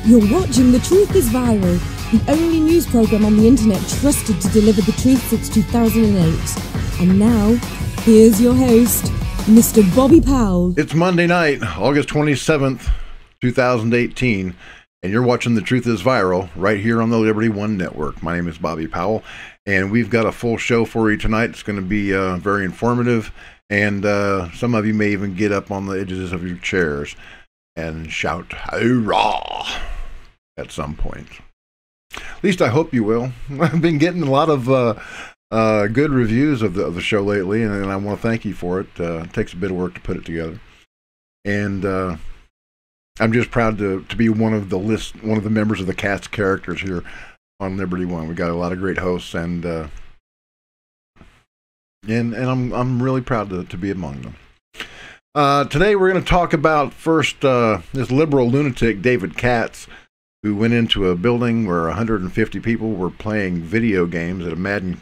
You're watching The Truth is Viral, the only news program on the internet trusted to deliver the truth since 2008. And now, here's your host, Mr. Bobby Powell. It's Monday night, August 27th, 2018, and you're watching The Truth is Viral right here on the Liberty One Network. My name is Bobby Powell, and we've got a full show for you tonight. It's going to be very informative, and some of you may even get up on the edges of your chairs and shout, "Hurrah!" at some point. At least I hope you will. I've been getting a lot of good reviews of the show lately, and I want to thank you for it. It takes a bit of work to put it together, and I'm just proud to be one of the members of the cast of characters here on Liberty One. We got a lot of great hosts, and I'm really proud to be among them. Today we're going to talk about first this liberal lunatic David Katz, who went into a building where 150 people were playing video games at a Madden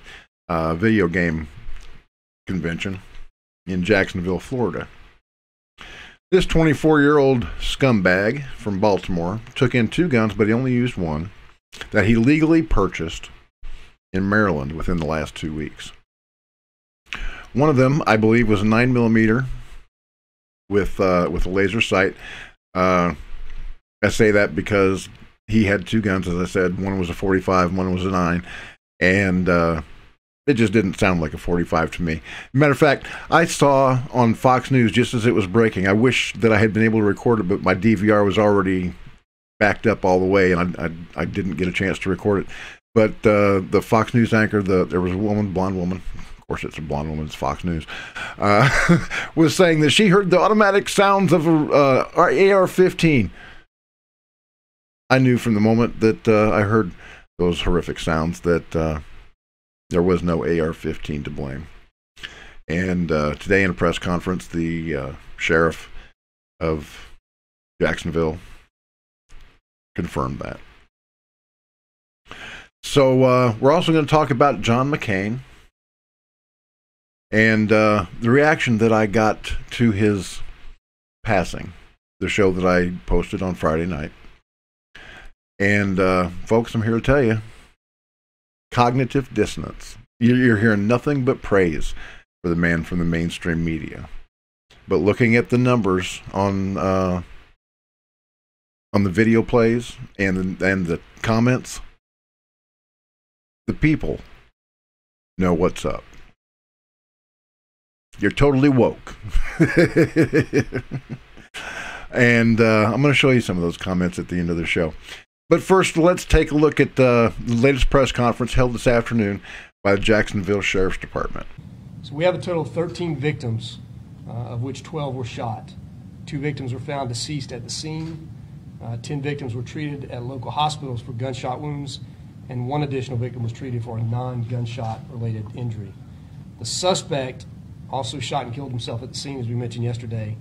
video game convention in Jacksonville, Florida. This 24-year-old scumbag from Baltimore took in 2 guns, but he only used one, that he legally purchased in Maryland within the last 2 weeks. One of them, I believe, was a 9mm with a laser sight. I say that because he had 2 guns, as I said. One was a 45, one was a 9, and it just didn't sound like a 45 to me. Matter of fact, I saw on Fox News just as it was breaking. I wish that I had been able to record it, but my DVR was already backed up all the way, and I didn't get a chance to record it. But the Fox News anchor, there was a woman, blonde woman. Of course, it's a blonde woman, it's Fox News, was saying that she heard the automatic sounds of an AR-15. I knew from the moment that I heard those horrific sounds that there was no AR-15 to blame. And today in a press conference, the sheriff of Jacksonville confirmed that. So we're also going to talk about John McCain and the reaction that I got to his passing, the show that I posted on Friday night. And folks, I'm here to tell you, cognitive dissonance. You're hearing nothing but praise for the man from the mainstream media. But looking at the numbers on the video plays and the comments, the people know what's up. You're totally woke. And I'm going to show you some of those comments at the end of the show. But first, let's take a look at the latest press conference held this afternoon by the Jacksonville Sheriff's Department. So we have a total of 13 victims, of which 12 were shot. 2 victims were found deceased at the scene. 10 victims were treated at local hospitals for gunshot wounds, and 1 additional victim was treated for a non-gunshot related injury. The suspect also shot and killed himself at the scene, as we mentioned yesterday,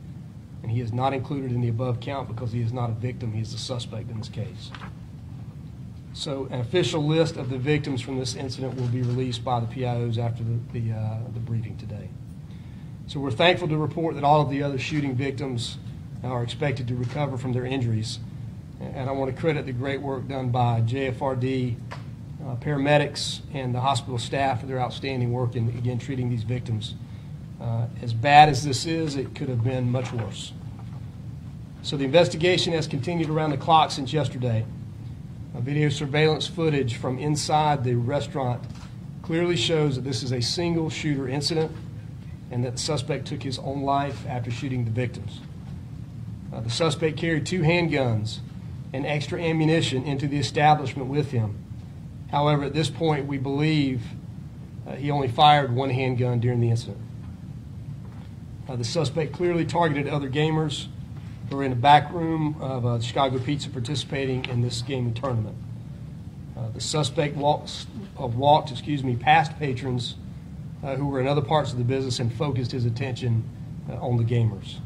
and he is not included in the above count because he is not a victim. He is the suspect in this case. So an official list of the victims from this incident will be released by the PIOs after the briefing today. So we're thankful to report that all of the other shooting victims are expected to recover from their injuries. And I want to credit the great work done by JFRD, paramedics, and the hospital staff for their outstanding work in, again, treating these victims. As bad as this is, it could have been much worse. So the investigation has continued around the clock since yesterday. Video surveillance footage from inside the restaurant clearly shows that this is a single shooter incident and that the suspect took his own life after shooting the victims. The suspect carried 2 handguns and extra ammunition into the establishment with him. However, at this point, we believe he only fired 1 handgun during the incident. The suspect clearly targeted other gamers who were in the back room of Chicago Pizza participating in this gaming tournament. The suspect walked past patrons who were in other parts of the business and focused his attention on the gamers.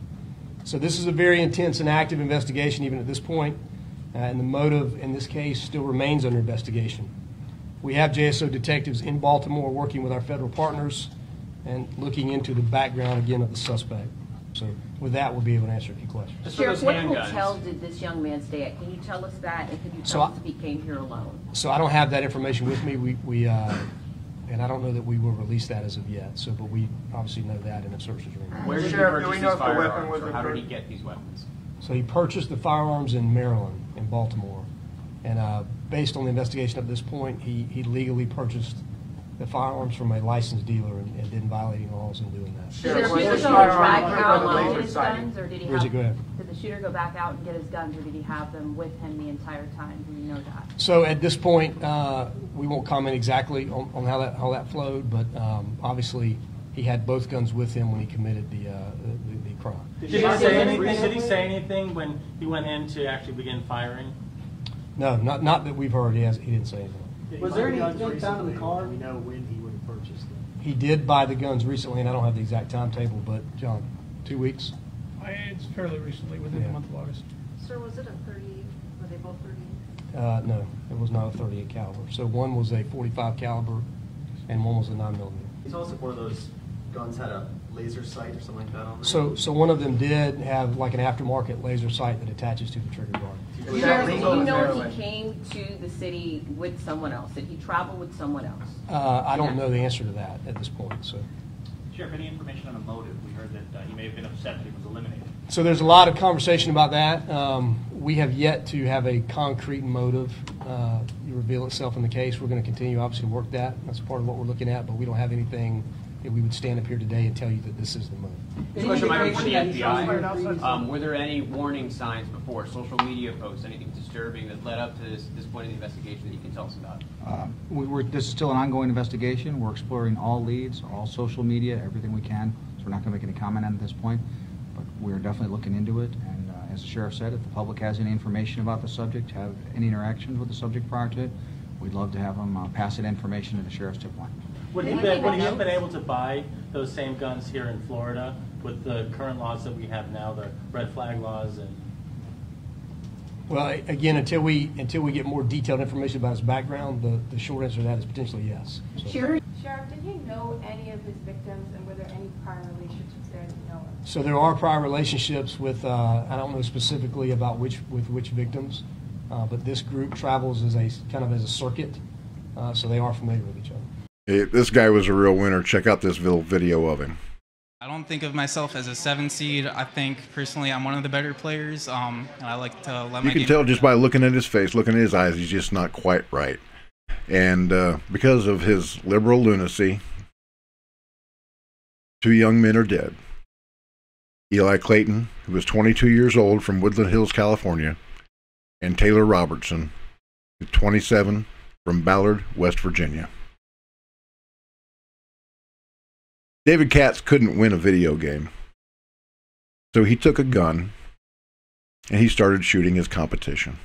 So this is a very intense and active investigation even at this point, and the motive in this case still remains under investigation. We have JSO detectives in Baltimore working with our federal partners and looking into the background again of the suspect. So with that, we'll be able to answer a few questions. Sheriff, what hotel did this young man stay at? Can you tell us that, and can you tell us if he came here alone? So I don't have that information with me. And I don't know that we will release that as of yet. So, but we obviously know that in a search agreement. Where did he purchase these firearms, or how did he get these weapons? So he purchased the firearms in Maryland, in Baltimore, and based on the investigation at this point, he legally purchased the firearms from a licensed dealer and didn't violate any laws in doing that. Did the shooter go back out alone with his guns, or did he Go ahead. Did the shooter go back out and get his guns, or did he have them with him the entire time? Do we know that? So at this point, we won't comment exactly on how that flowed, but obviously he had both guns with him when he committed the crime. Did he say anything when he went in to actually begin firing? No, not that we've heard. He didn't say anything. Was there any gun found in the car? We know when he would have purchased them. He did buy the guns recently, and I don't have the exact timetable, but John, 2 weeks? It's fairly recently, within the month of August. Sir, was it a 38? Were they both 38? No, it was not a 38 caliber. So one was a 45 caliber, and one was a 9mm. Can you tell us if one of those guns had a laser sight or something like that on it? So one of them did have like an aftermarket laser sight that attaches to the trigger guard. Sheriff, do you know if he came to the city with someone else? Did he travel with someone else? I don't know the answer to that at this point. So, Sheriff, any information on a motive? We heard that he may have been upset that he was eliminated. So there's a lot of conversation about that. We have yet to have a concrete motive reveal itself in the case. We're going to continue, obviously, to work that. That's part of what we're looking at, but we don't have anything that we would stand up here today and tell you that this is the motive. This question might be for the FBI. Were there any warning signs before, social media posts, anything disturbing that led up to this point in the investigation that you can tell us about? This is still an ongoing investigation. We're exploring all leads, all social media, everything we can. So we're not going to make any comment on it at this point, but we're definitely looking into it. And as the sheriff said, if the public has any information about the subject, have any interactions with the subject prior to it, we'd love to have them pass that information to the sheriff's tip line. Would he have been able to buy those same guns here in Florida with the current laws that we have now, the red flag laws? And well, again, until we get more detailed information about his background, the short answer to that is potentially yes. So. Sheriff, did he know any of his victims, and were there any prior relationships there that you know of? So there are prior relationships with, I don't know specifically about which victims, but this group travels as a circuit, so they are familiar with each other. Hey, this guy was a real winner. Check out this video of him. I don't think of myself as a 7 seed. I think personally I'm one of the better players. And I like to let my You can tell just by looking at his face, looking at his eyes, he's just not quite right. And because of his liberal lunacy, 2 young men are dead. Eli Clayton, who was 22 years old, from Woodland Hills, California, and Taylor Robertson, 27, from Ballard, West Virginia. David Katz couldn't win a video game, so he took a gun and he started shooting his competition.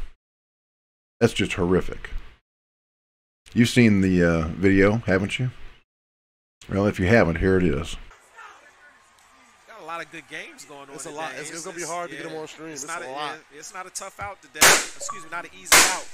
That's just horrific. You've seen the video, haven't you? Well, if you haven't, here it is. Got a lot of good games going on. It's a lot. It's going to be hard to get them on stream. It's not a lot. It's not a tough out today. Excuse me, not an easy out.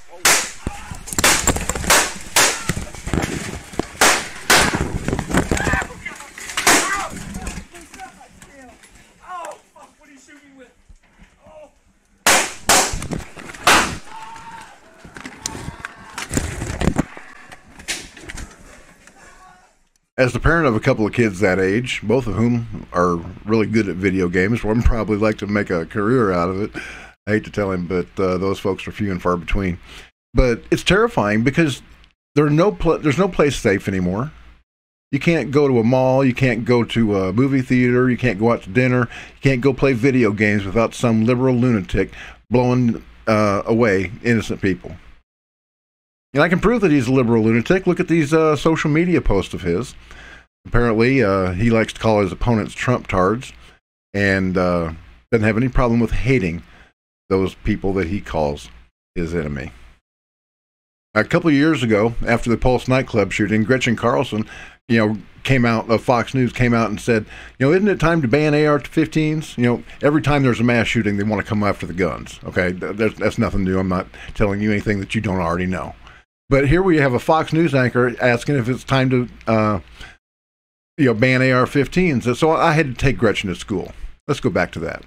As the parent of a couple of kids that age, both of whom are really good at video games, one probably like to make a career out of it. I hate to tell him, but those folks are few and far between. But it's terrifying because there's no place safe anymore. You can't go to a mall, you can't go to a movie theater, you can't go out to dinner, you can't go play video games without some liberal lunatic blowing away innocent people. And I can prove that he's a liberal lunatic. Look at these social media posts of his. Apparently, he likes to call his opponents TRUMPTARDs and doesn't have any problem with hating those people that he calls his enemy. A couple of years ago, after the Pulse nightclub shooting, Gretchen Carlson, came out, Fox News came out and said, isn't it time to ban AR-15s? Every time there's a mass shooting, they want to come after the guns. Okay, that's nothing new. I'm not telling you anything that you don't already know. But here we have a Fox News anchor asking if it's time to, ban AR-15s. So I had to take Gretchen to school. Let's go back to that.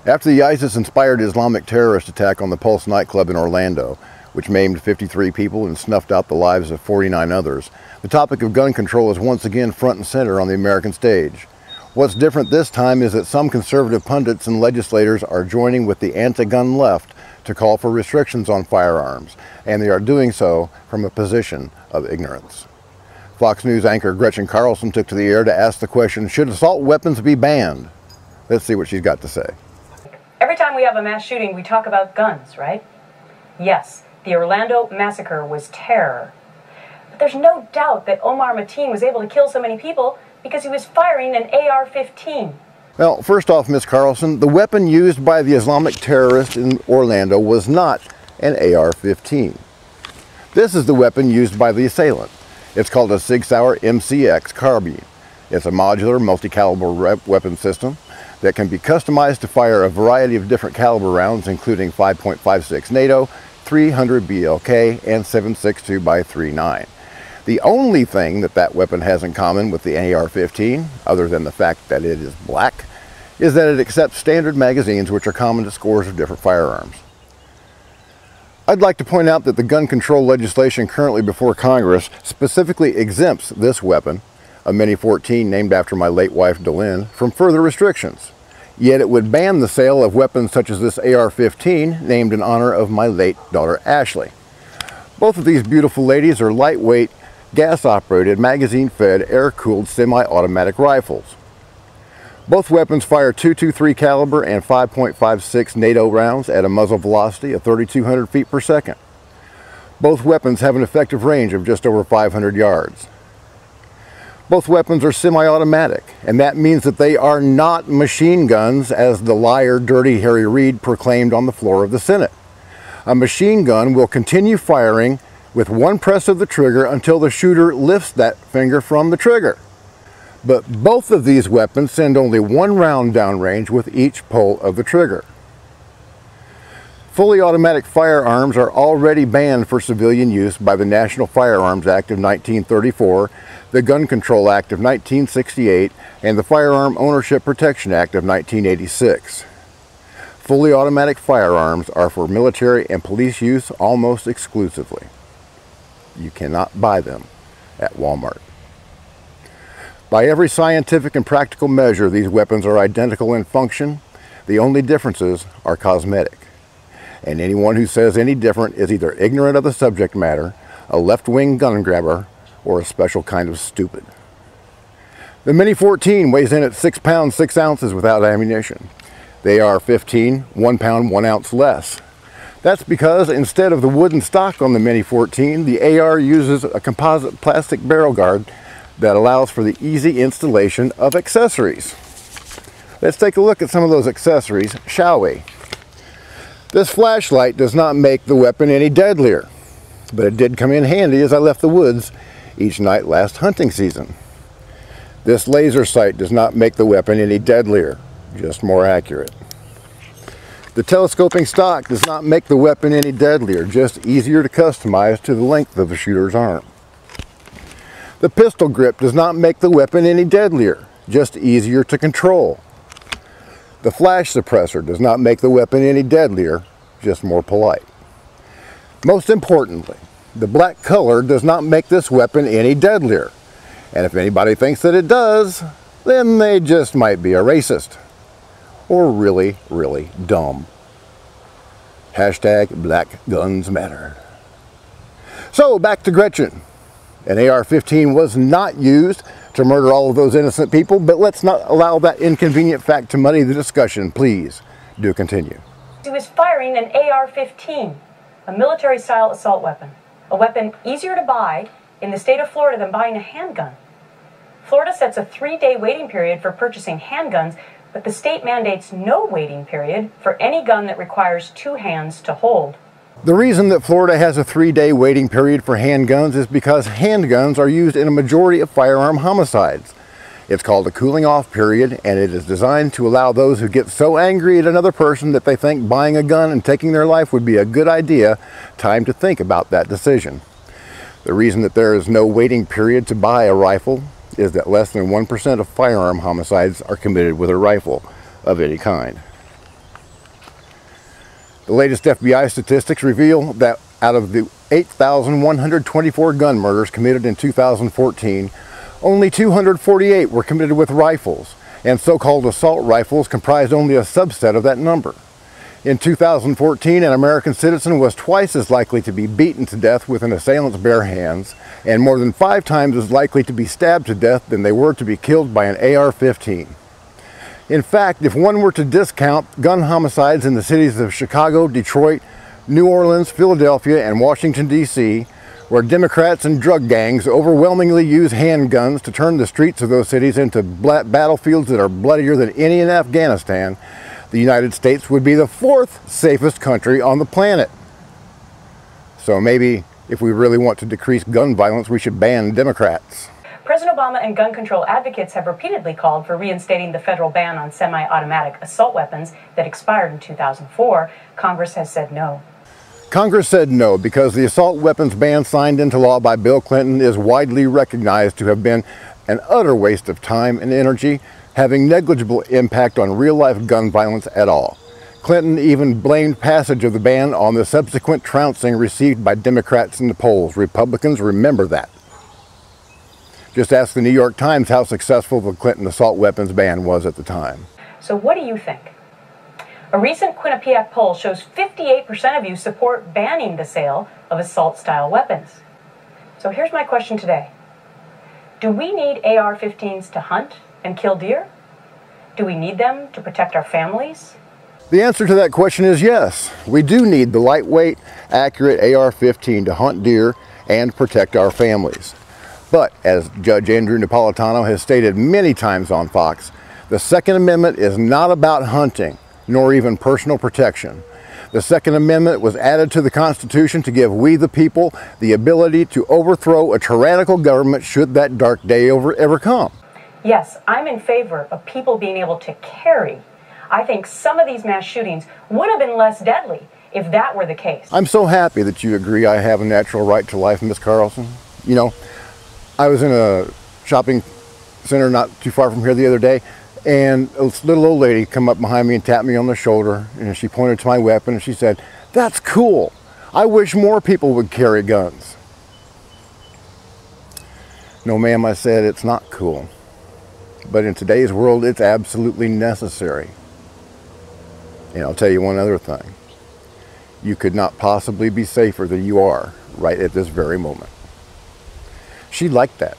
After the ISIS-inspired Islamic terrorist attack on the Pulse nightclub in Orlando, which maimed 53 people and snuffed out the lives of 49 others, the topic of gun control is once again front and center on the American stage. What's different this time is that some conservative pundits and legislators are joining with the anti-gun left to call for restrictions on firearms, and they are doing so from a position of ignorance. Fox News anchor Gretchen Carlson took to the air to ask the question, should assault weapons be banned? Let's see what she's got to say. Every time we have a mass shooting, we talk about guns, right? Yes, the Orlando massacre was terror. But there's no doubt that Omar Mateen was able to kill so many people because he was firing an AR-15. Well, first off, Ms. Carlson, the weapon used by the Islamic terrorist in Orlando was not an AR-15. This is the weapon used by the assailant. It's called a Sig Sauer MCX carbine. It's a modular, multi-caliber weapon system that can be customized to fire a variety of different caliber rounds, including 5.56 NATO, 300 BLK, and 7.62 by 3.9. The only thing that weapon has in common with the AR-15, other than the fact that it is black, is that it accepts standard magazines, which are common to scores of different firearms. I'd like to point out that the gun control legislation currently before Congress specifically exempts this weapon, a Mini 14 named after my late wife Delynn, from further restrictions. Yet it would ban the sale of weapons such as this AR-15, named in honor of my late daughter Ashley. Both of these beautiful ladies are lightweight, gas-operated, magazine-fed, air-cooled semi-automatic rifles. Both weapons fire .223 caliber and 5.56 NATO rounds at a muzzle velocity of 3,200 feet per second. Both weapons have an effective range of just over 500 yards. Both weapons are semi-automatic, and that means that they are not machine guns, as the liar Dirty Harry Reid proclaimed on the floor of the Senate. A machine gun will continue firing with one press of the trigger until the shooter lifts that finger from the trigger. But both of these weapons send only one round downrange with each pull of the trigger. Fully automatic firearms are already banned for civilian use by the National Firearms Act of 1934, the Gun Control Act of 1968, and the Firearm Ownership Protection Act of 1986. Fully automatic firearms are for military and police use almost exclusively. You cannot buy them at Walmart. By every scientific and practical measure, these weapons are identical in function. The only differences are cosmetic. And anyone who says any different is either ignorant of the subject matter, a left-wing gun grabber, or a special kind of stupid. The Mini 14 weighs in at 6 pounds 6 ounces without ammunition. The AR-15, 1 pound 1 ounce less. That's because instead of the wooden stock on the Mini 14, the AR uses a composite plastic barrel guard that allows for the easy installation of accessories. Let's take a look at some of those accessories, shall we? This flashlight does not make the weapon any deadlier, but it did come in handy as I left the woods each night last hunting season. This laser sight does not make the weapon any deadlier, just more accurate. The telescoping stock does not make the weapon any deadlier, just easier to customize to the length of the shooter's arm. The pistol grip does not make the weapon any deadlier, just easier to control. The flash suppressor does not make the weapon any deadlier, just more polite. Most importantly, the black color does not make this weapon any deadlier. And if anybody thinks that it does, then they just might be a racist. Or really, really dumb. Hashtag Black Guns Matter. So, back to Gretchen. An AR-15 was not used to murder all of those innocent people, but let's not allow that inconvenient fact to muddy the discussion. Please do continue. He was firing an AR-15, a military-style assault weapon, a weapon easier to buy in the state of Florida than buying a handgun. Florida sets a 3-day waiting period for purchasing handguns, but the state mandates no waiting period for any gun that requires 2 hands to hold. The reason that Florida has a 3-day waiting period for handguns is because handguns are used in a majority of firearm homicides. It's called a cooling off period, and it is designed to allow those who get so angry at another person that they think buying a gun and taking their life would be a good idea, time to think about that decision. The reason that there is no waiting period to buy a rifle is that less than 1% of firearm homicides are committed with a rifle. of any kind. The latest FBI statistics reveal that out of the 8,124 gun murders committed in 2014, only 248 were committed with rifles, and so-called assault rifles comprised only a subset of that number. In 2014, an American citizen was twice as likely to be beaten to death with an assailant's bare hands, and more than 5 times as likely to be stabbed to death than they were to be killed by an AR-15. In fact, if one were to discount gun homicides in the cities of Chicago, Detroit, New Orleans, Philadelphia, and Washington, D.C., where Democrats and drug gangs overwhelmingly use handguns to turn the streets of those cities into battlefields that are bloodier than any in Afghanistan, the United States would be the 4th safest country on the planet. So maybe if we really want to decrease gun violence, we should ban Democrats. President Obama and gun control advocates have repeatedly called for reinstating the federal ban on semi-automatic assault weapons that expired in 2004. Congress has said no. Congress said no because the assault weapons ban signed into law by Bill Clinton is widely recognized to have been an utter waste of time and energy, having negligible impact on real-life gun violence at all. Clinton even blamed passage of the ban on the subsequent trouncing received by Democrats in the polls. Republicans remember that. Just ask the New York Times how successful the Clinton assault weapons ban was at the time. So what do you think? A recent Quinnipiac poll shows 58% of you support banning the sale of assault-style weapons. So here's my question today. Do we need AR-15s to hunt and kill deer? Do we need them to protect our families? The answer to that question is yes. We do need the lightweight, accurate AR-15 to hunt deer and protect our families. But, as Judge Andrew Napolitano has stated many times on Fox, the Second Amendment is not about hunting, nor even personal protection. The Second Amendment was added to the Constitution to give we the people the ability to overthrow a tyrannical government should that dark day ever come. Yes, I'm in favor of people being able to carry. I think some of these mass shootings would have been less deadly if that were the case. I'm so happy that you agree I have a natural right to life, Miss Carlson. You know, I was in a shopping center not too far from here the other day, and a little old lady come up behind me and tapped me on the shoulder, and she pointed to my weapon and she said, "That's cool. I wish more people would carry guns." No, ma'am, I said, it's not cool. But in today's world, it's absolutely necessary. And I'll tell you one other thing. You could not possibly be safer than you are right at this very moment. She liked that.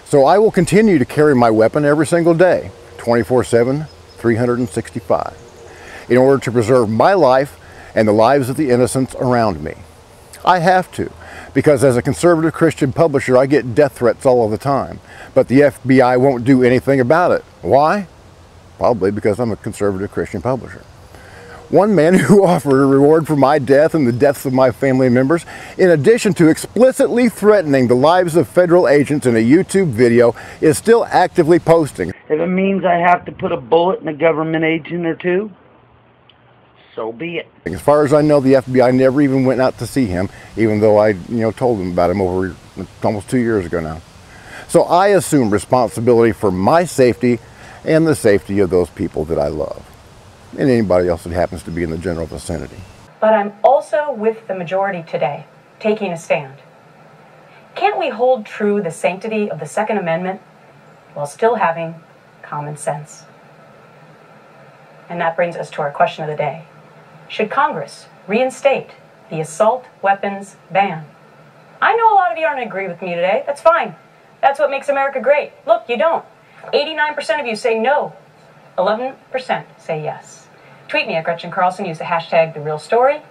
So I will continue to carry my weapon every single day, 24/7, 365, in order to preserve my life and the lives of the innocents around me. I have to, because as a conservative Christian publisher, I get death threats all of the time, but the FBI won't do anything about it. Why? Probably because I'm a conservative Christian publisher. One man who offered a reward for my death and the deaths of my family members, in addition to explicitly threatening the lives of federal agents in a YouTube video, is still actively posting. If it means I have to put a bullet in a government agent or two, so be it. As far as I know, the FBI never even went out to see him, even though I, told them about him over almost 2 years ago now. So I assume responsibility for my safety and the safety of those people that I love, and anybody else that happens to be in the general vicinity. But I'm also with the majority today, taking a stand. Can't we hold true the sanctity of the Second Amendment while still having common sense? And that brings us to our question of the day. Should Congress reinstate the assault weapons ban? I know a lot of you aren't agree with me today. That's fine. That's what makes America great. Look, you don't. 89% of you say no. 11% say yes. Tweet me at Gretchen Carlson. Use the hashtag #TheRealStory.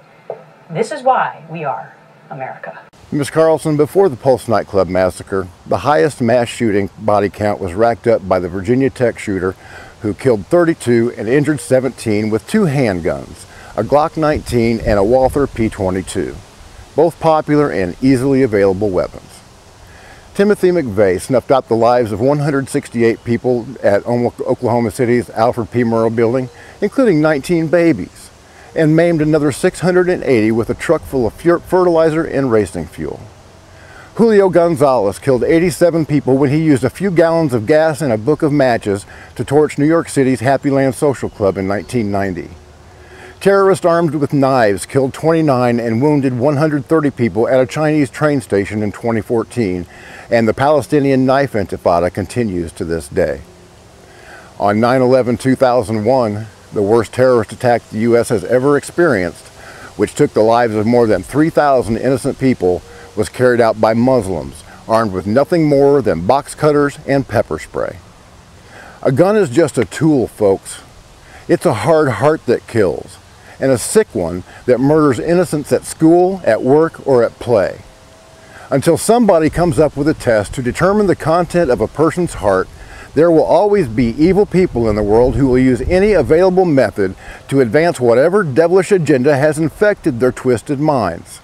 This is why we are America. Ms. Carlson, before the Pulse nightclub massacre, the highest mass shooting body count was racked up by the Virginia Tech shooter who killed 32 and injured 17 with 2 handguns, a Glock 19 and a Walther P22, both popular and easily available weapons. Timothy McVeigh snuffed out the lives of 168 people at Oklahoma City's Alfred P. Murrah building, including 19 babies, and maimed another 680 with a truck full of fertilizer and racing fuel. Julio Gonzalez killed 87 people when he used a few gallons of gas and a book of matches to torch New York City's Happy Land Social Club in 1990. Terrorists armed with knives killed 29 and wounded 130 people at a Chinese train station in 2014, and the Palestinian knife intifada continues to this day. On 9/11/2001, the worst terrorist attack the U.S. has ever experienced, which took the lives of more than 3,000 innocent people, was carried out by Muslims, armed with nothing more than box cutters and pepper spray. A gun is just a tool, folks. It's a hard heart that kills, and a sick one that murders innocents at school, at work, or at play. Until somebody comes up with a test to determine the content of a person's heart, there will always be evil people in the world who will use any available method to advance whatever devilish agenda has infected their twisted minds.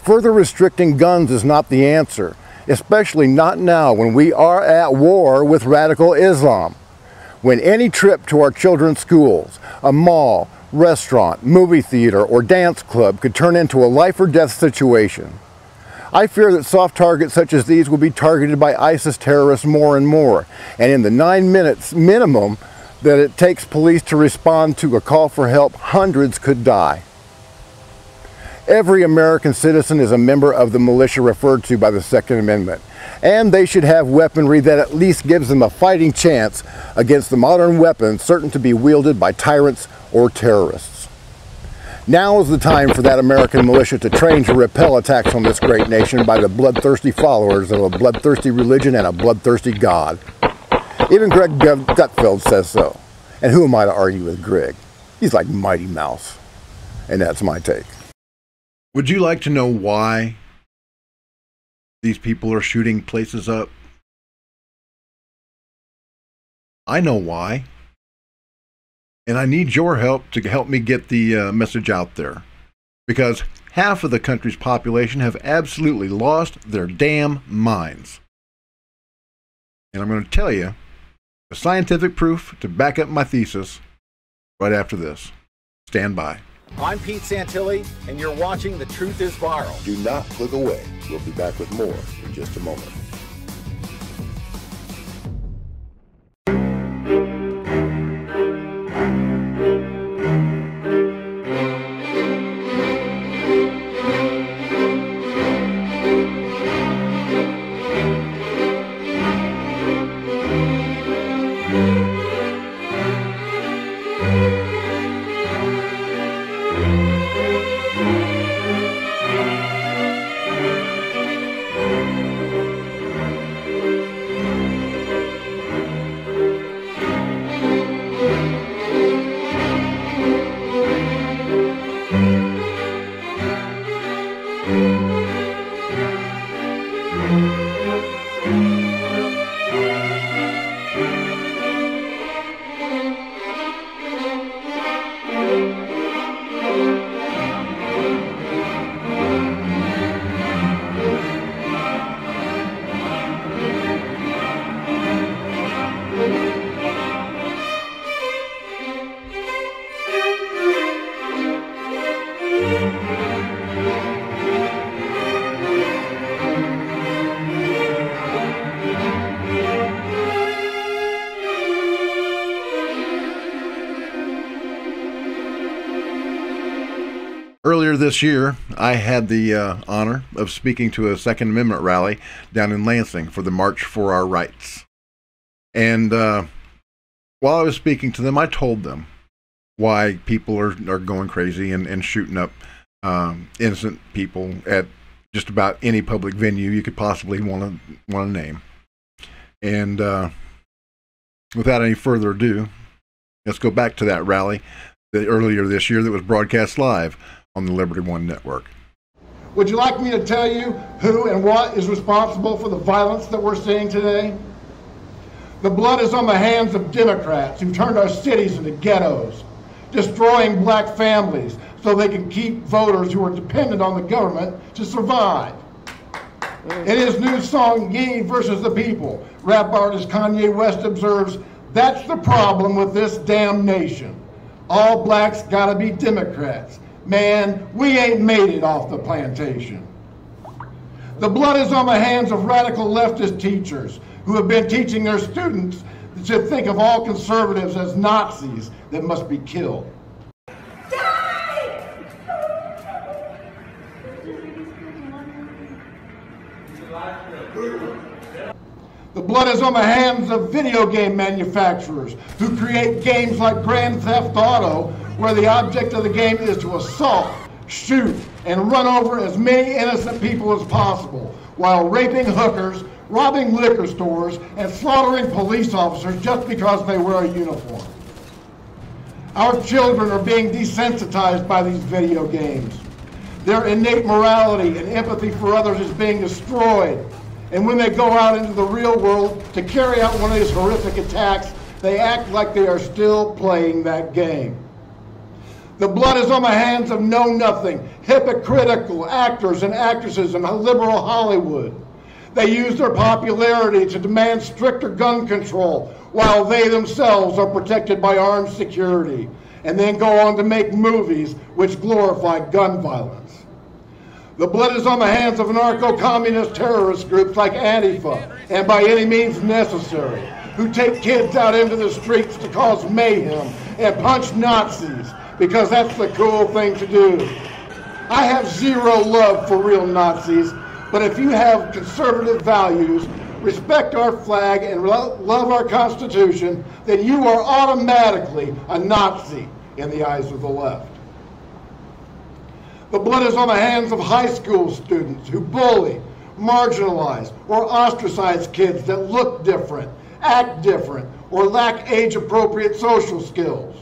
Further restricting guns is not the answer, especially not now when we are at war with radical Islam. When any trip to our children's schools, a mall, restaurant, movie theater, or dance club could turn into a life or death situation. I fear that soft targets such as these will be targeted by ISIS terrorists more and more, and in the 9 minutes minimum that it takes police to respond to a call for help, hundreds could die. Every American citizen is a member of the militia referred to by the Second Amendment, and they should have weaponry that at least gives them a fighting chance against the modern weapons certain to be wielded by tyrants or terrorists. Now is the time for that American militia to train to repel attacks on this great nation by the bloodthirsty followers of a bloodthirsty religion and a bloodthirsty God. Even Greg Gutfeld says so. And who am I to argue with Greg? He's like Mighty Mouse. And that's my take. Would you like to know why these people are shooting places up? I know why. And I need your help to help me get the message out there. Because half of the country's population have absolutely lost their damn minds. And I'm going to tell you the scientific proof to back up my thesis right after this. Stand by. I'm Pete Santilli, and you're watching The Truth is Viral. Do not click away. We'll be back with more in just a moment. Earlier this year, I had the honor of speaking to a Second Amendment rally down in Lansing for the March for Our Rights. And while I was speaking to them, I told them why people are going crazy and shooting up innocent people at just about any public venue you could possibly want to name. And without any further ado, let's go back to that rally earlier this year that was broadcast live on the Liberty One Network. Would you like me to tell you who and what is responsible for the violence that we're seeing today? The blood is on the hands of Democrats who turned our cities into ghettos, destroying black families so they can keep voters who are dependent on the government to survive. In his new song, Ye versus the People, rap artist Kanye West observes, "That's the problem with this damn nation. All blacks gotta be Democrats. Man, we ain't made it off the plantation." The blood is on the hands of radical leftist teachers who have been teaching their students to think of all conservatives as Nazis that must be killed. The blood is on the hands of video game manufacturers who create games like Grand Theft Auto, where the object of the game is to assault, shoot, and run over as many innocent people as possible, while raping hookers, robbing liquor stores, and slaughtering police officers just because they wear a uniform. Our children are being desensitized by these video games. Their innate morality and empathy for others is being destroyed. And when they go out into the real world to carry out one of these horrific attacks, they act like they are still playing that game. The blood is on the hands of know-nothing, hypocritical actors and actresses in liberal Hollywood. They use their popularity to demand stricter gun control while they themselves are protected by armed security, and then go on to make movies which glorify gun violence. The blood is on the hands of anarcho-communist terrorist groups like Antifa and By Any Means Necessary, who take kids out into the streets to cause mayhem and punch Nazis because that's the cool thing to do. I have zero love for real Nazis, but if you have conservative values, respect our flag, and love our Constitution, then you are automatically a Nazi in the eyes of the left. The blood is on the hands of high school students who bully, marginalize, or ostracize kids that look different, act different, or lack age-appropriate social skills.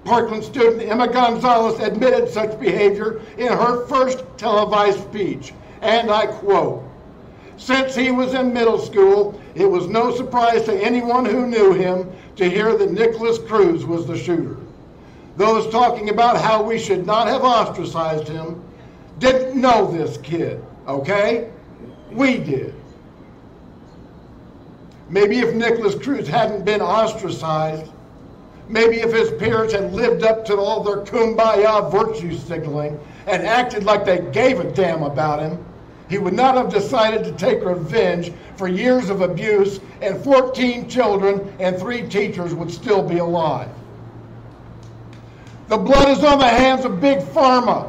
Parkland student Emma Gonzalez admitted such behavior in her first televised speech, and I quote, "Since he was in middle school, it was no surprise to anyone who knew him to hear that Nicholas Cruz was the shooter. Those talking about how we should not have ostracized him didn't know this kid, okay? We did." Maybe if Nicholas Cruz hadn't been ostracized, maybe if his peers had lived up to all their kumbaya virtue signaling and acted like they gave a damn about him, he would not have decided to take revenge for years of abuse, and 14 children and 3 teachers would still be alive. The blood is on the hands of Big Pharma,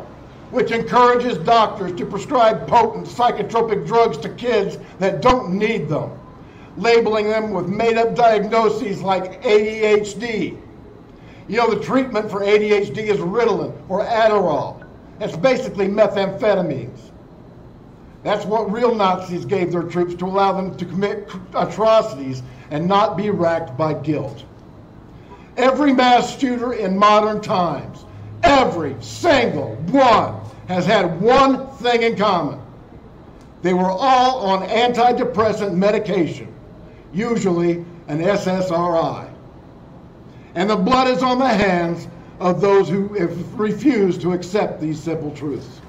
which encourages doctors to prescribe potent psychotropic drugs to kids that don't need them, labeling them with made-up diagnoses like ADHD. You know, the treatment for ADHD is Ritalin or Adderall. It's basically methamphetamines. That's what real Nazis gave their troops to allow them to commit atrocities and not be racked by guilt. Every mass shooter in modern times, every single one, has had one thing in common. They were all on antidepressant medication, usually an SSRI. And the blood is on the hands of those who have refused to accept these simple truths.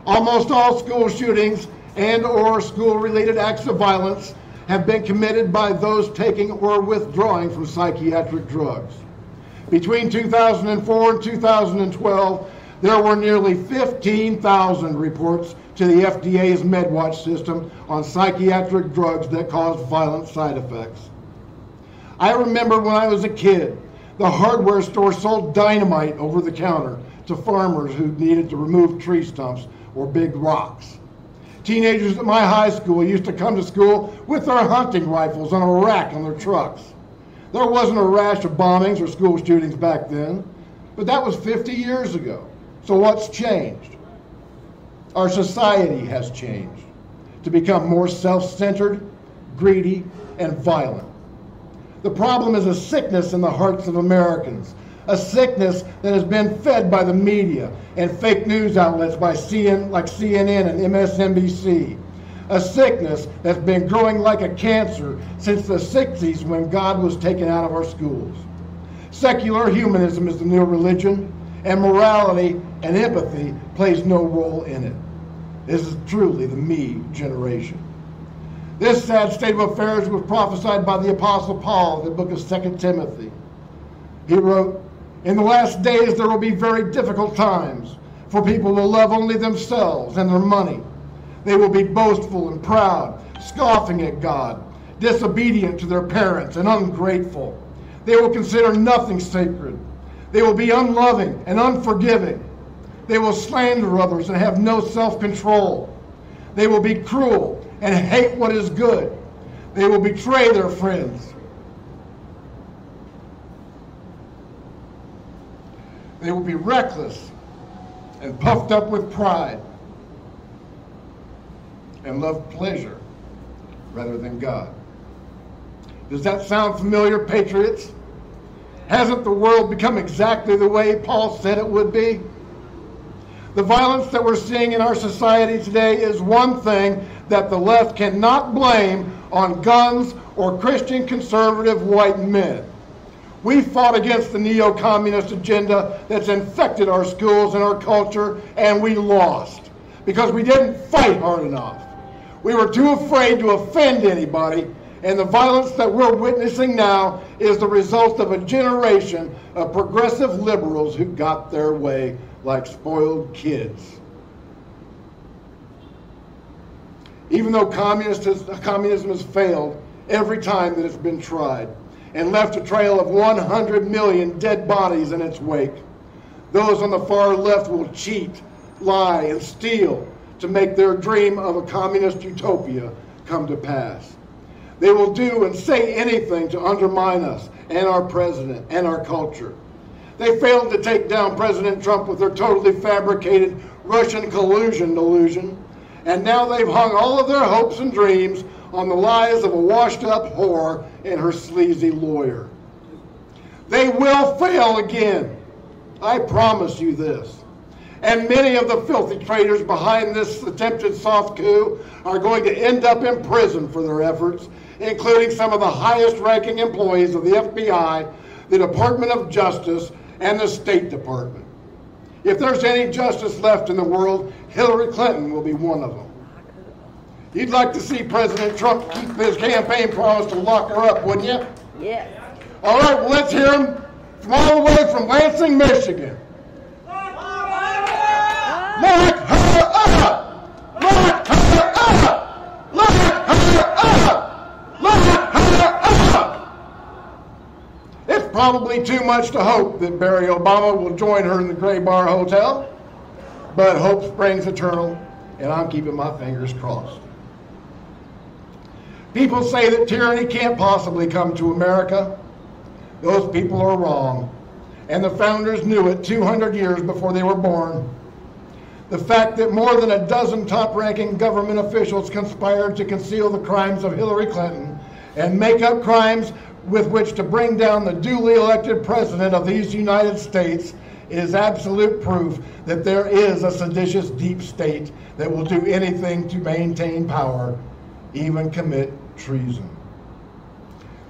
Almost all school shootings and/or school-related acts of violence have been committed by those taking or withdrawing from psychiatric drugs. Between 2004 and 2012, there were nearly 15,000 reports to the FDA's MedWatch system on psychiatric drugs that cause violent side effects. I remember when I was a kid, the hardware store sold dynamite over the counter to farmers who needed to remove tree stumps or big rocks. Teenagers at my high school used to come to school with their hunting rifles on a rack on their trucks. There wasn't a rash of bombings or school shootings back then, but that was 50 years ago. So what's changed? Our society has changed to become more self-centered, greedy, and violent. The problem is a sickness in the hearts of Americans, a sickness that has been fed by the media and fake news outlets like CNN and MSNBC, a sickness that's been growing like a cancer since the 60s when God was taken out of our schools. Secular humanism is the new religion, and morality and empathy plays no role in it. This is truly the me generation. This sad state of affairs was prophesied by the Apostle Paul in the book of 2 Timothy. He wrote, "In the last days there will be very difficult times, for people will love only themselves and their money, They will be boastful and proud, scoffing at God, disobedient to their parents, and ungrateful. They will consider nothing sacred. They will be unloving and unforgiving. They will slander others and have no self-control. They will be cruel and hate what is good. They will betray their friends. They will be reckless and puffed up with pride and love pleasure rather than God. Does that sound familiar, patriots? Hasn't the world become exactly the way Paul said it would be? The violence that we're seeing in our society today is one thing that the left cannot blame on guns or Christian conservative white men. We fought against the neo-communist agenda that's infected our schools and our culture, and we lost because we didn't fight hard enough. We were too afraid to offend anybody, and the violence that we're witnessing now is the result of a generation of progressive liberals who got their way like spoiled kids. Even though communism has failed every time that it's been tried and left a trail of 100 million dead bodies in its wake, those on the far left will cheat, lie, and steal to make their dream of a communist utopia come to pass. They will do and say anything to undermine us and our president and our culture. They failed to take down President Trump with their totally fabricated Russian collusion delusion, and now they've hung all of their hopes and dreams on the lies of a washed-up whore and her sleazy lawyer. They will fail again. I promise you this. And many of the filthy traitors behind this attempted soft coup are going to end up in prison for their efforts, including some of the highest-ranking employees of the FBI, the Department of Justice, and the State Department. If there's any justice left in the world, Hillary Clinton will be one of them. You'd like to see President Trump keep his campaign promise to lock her up, wouldn't you? Yes. All right, well, let's hear him from all the way from Lansing, Michigan. Lock her up! Lock her up! Lock her up! Lock her up! It's probably too much to hope that Barry Obama will join her in the Gray Bar Hotel, but hope springs eternal, and I'm keeping my fingers crossed. People say that tyranny can't possibly come to America. Those people are wrong, and the founders knew it 200 years before they were born. The fact that more than a dozen top-ranking government officials conspired to conceal the crimes of Hillary Clinton and make up crimes with which to bring down the duly elected president of these United States is absolute proof that there is a seditious deep state that will do anything to maintain power, even commit treason.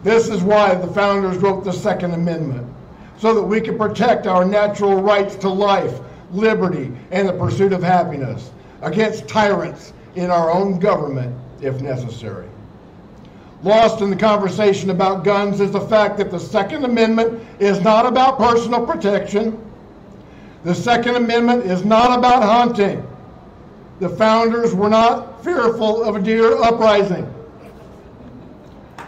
This is why the founders wrote the Second Amendment, so that we can protect our natural rights to life, liberty, and the pursuit of happiness against tyrants in our own government, if necessary. Lost in the conversation about guns is the fact that the Second Amendment is not about personal protection. The Second Amendment is not about hunting. The founders were not fearful of a deer uprising.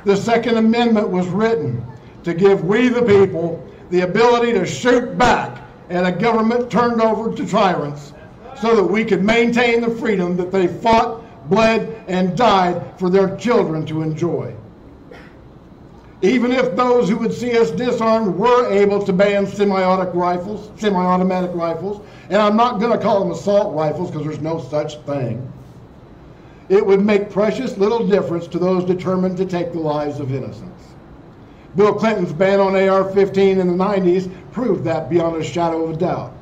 The Second Amendment was written to give we the people the ability to shoot back at a government turned over to tyrants so that we could maintain the freedom that they fought, bled, and died for their children to enjoy. Even if those who would see us disarmed were able to ban semi-automatic rifles, and I'm not going to call them assault rifles because there's no such thing, it would make precious little difference to those determined to take the lives of innocents. Bill Clinton's ban on AR-15 in the 90s proved that beyond a shadow of a doubt.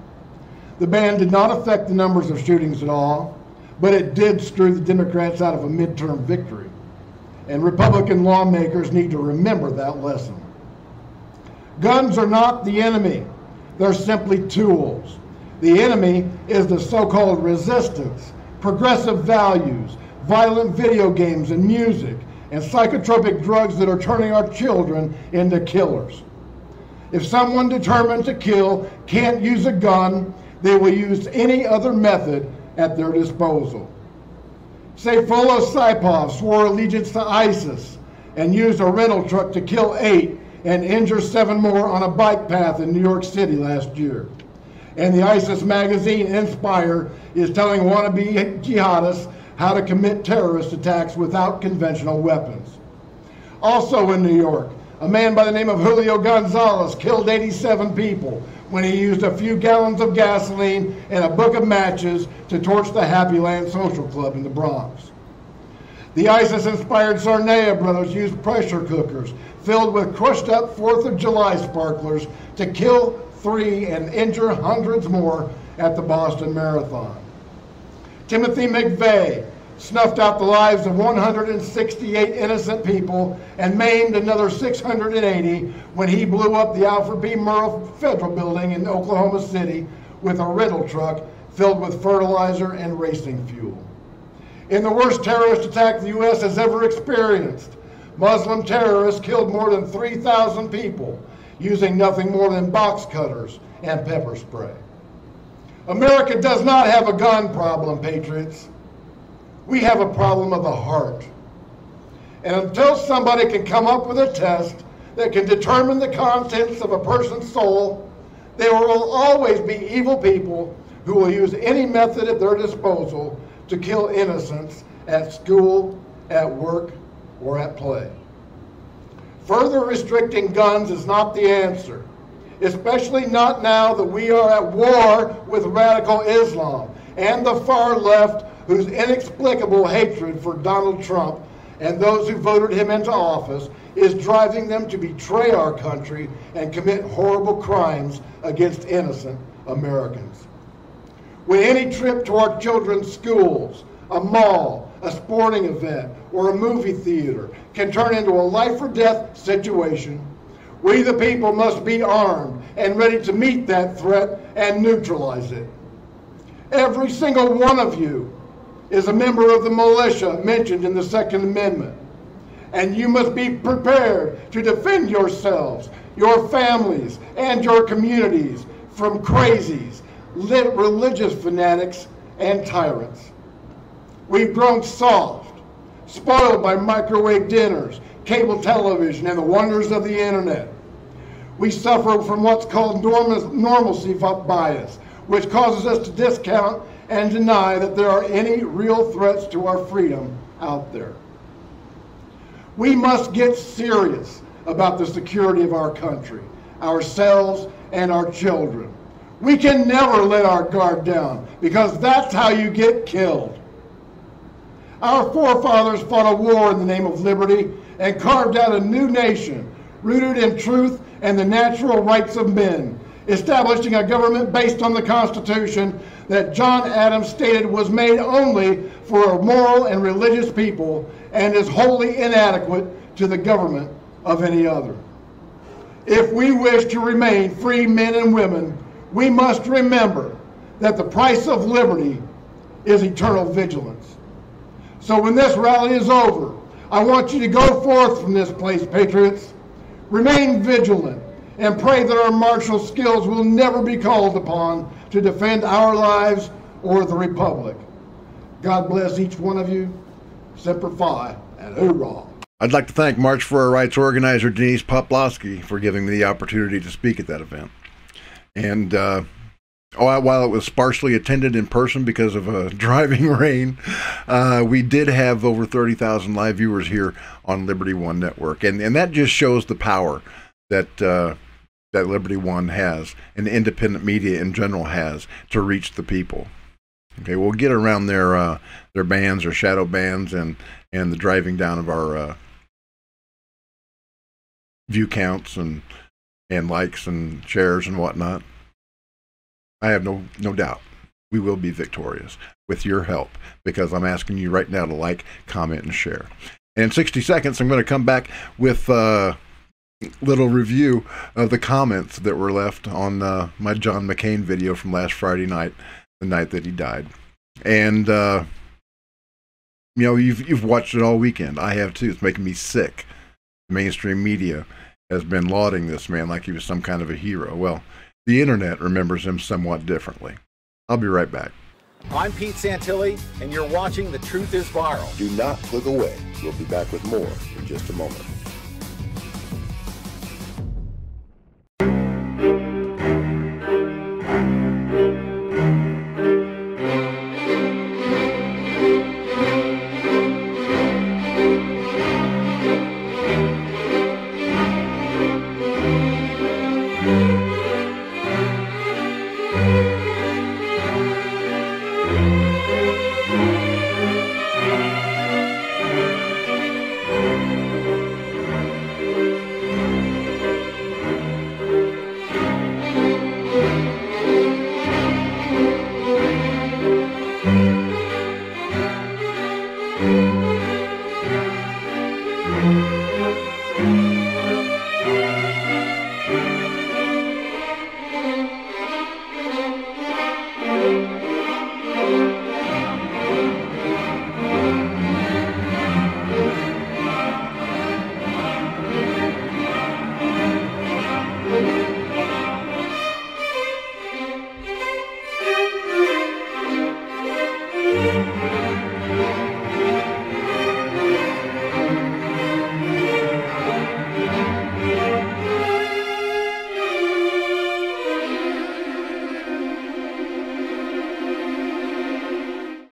The ban did not affect the numbers of shootings at all, but it did screw the Democrats out of a midterm victory. And Republican lawmakers need to remember that lesson. Guns are not the enemy. They're simply tools. The enemy is the so-called resistance, progressive values, violent video games and music, and psychotropic drugs that are turning our children into killers. If someone determined to kill can't use a gun, they will use any other method at their disposal. Sayfullah Saipov swore allegiance to ISIS and used a rental truck to kill 8 and injure 7 more on a bike path in New York City last year. And the ISIS magazine Inspire is telling wannabe jihadists how to commit terrorist attacks without conventional weapons. Also in New York, a man by the name of Julio Gonzalez killed 87 people when he used a few gallons of gasoline and a book of matches to torch the Happy Land Social Club in the Bronx. The ISIS-inspired Sarnea brothers used pressure cookers filled with crushed up 4th of July sparklers to kill 3 and injure hundreds more at the Boston Marathon. Timothy McVeigh snuffed out the lives of 168 innocent people and maimed another 680 when he blew up the Alfred P. Murrah Federal Building in Oklahoma City with a rental truck filled with fertilizer and racing fuel. In the worst terrorist attack the U.S. has ever experienced, Muslim terrorists killed more than 3,000 people using nothing more than box cutters and pepper spray. America does not have a gun problem, patriots. We have a problem of the heart. And until somebody can come up with a test that can determine the contents of a person's soul, there will always be evil people who will use any method at their disposal to kill innocents at school, at work, or at play. Further restricting guns is not the answer, especially not now that we are at war with radical Islam and the far left, whose inexplicable hatred for Donald Trump and those who voted him into office is driving them to betray our country and commit horrible crimes against innocent Americans. When any trip to our children's schools, a mall, a sporting event, or a movie theater can turn into a life or death situation, we the people must be armed and ready to meet that threat and neutralize it. Every single one of you is a member of the militia mentioned in the Second Amendment, and you must be prepared to defend yourselves, your families, and your communities from crazies, religious fanatics, and tyrants. We've grown soft, spoiled by microwave dinners, cable television, and the wonders of the internet. We suffer from what's called normalcy bias, which causes us to discount and deny that there are any real threats to our freedom out there. We must get serious about the security of our country, ourselves, and our children. We can never let our guard down, because that's how you get killed. Our forefathers fought a war in the name of liberty and carved out a new nation rooted in truth and the natural rights of men, establishing a government based on the Constitution that John Adams stated was made only for a moral and religious people and is wholly inadequate to the government of any other. If we wish to remain free men and women, we must remember that the price of liberty is eternal vigilance. So when this rally is over, I want you to go forth from this place, patriots. Remain vigilant and pray that our martial skills will never be called upon to defend our lives or the Republic. God bless each one of you. Semper Fi and hoorah. I'd like to thank March for Our Rights organizer Denise Poplowski for giving me the opportunity to speak at that event. And while it was sparsely attended in person because of a driving rain, we did have over 30,000 live viewers here on Liberty One Network. And that just shows the power that that Liberty One has and independent media in general has to reach the people. Okay, we'll get around their bans or shadow bans and the driving down of our view counts and likes and shares and whatnot. I have no doubt we will be victorious with your help, because I'm asking you right now to like, comment, and share. And in 60 seconds, I'm going to come back with a little review of the comments that were left on my John McCain video from last Friday night, the night that he died. And you know, you've watched it all weekend. I have too. It's making me sick. Mainstream media has been lauding this man like he was some kind of a hero. Well, the internet remembers him somewhat differently. I'll be right back. I'm Pete Santilli, and you're watching The Truth is Viral. Do not click away. We'll be back with more in just a moment.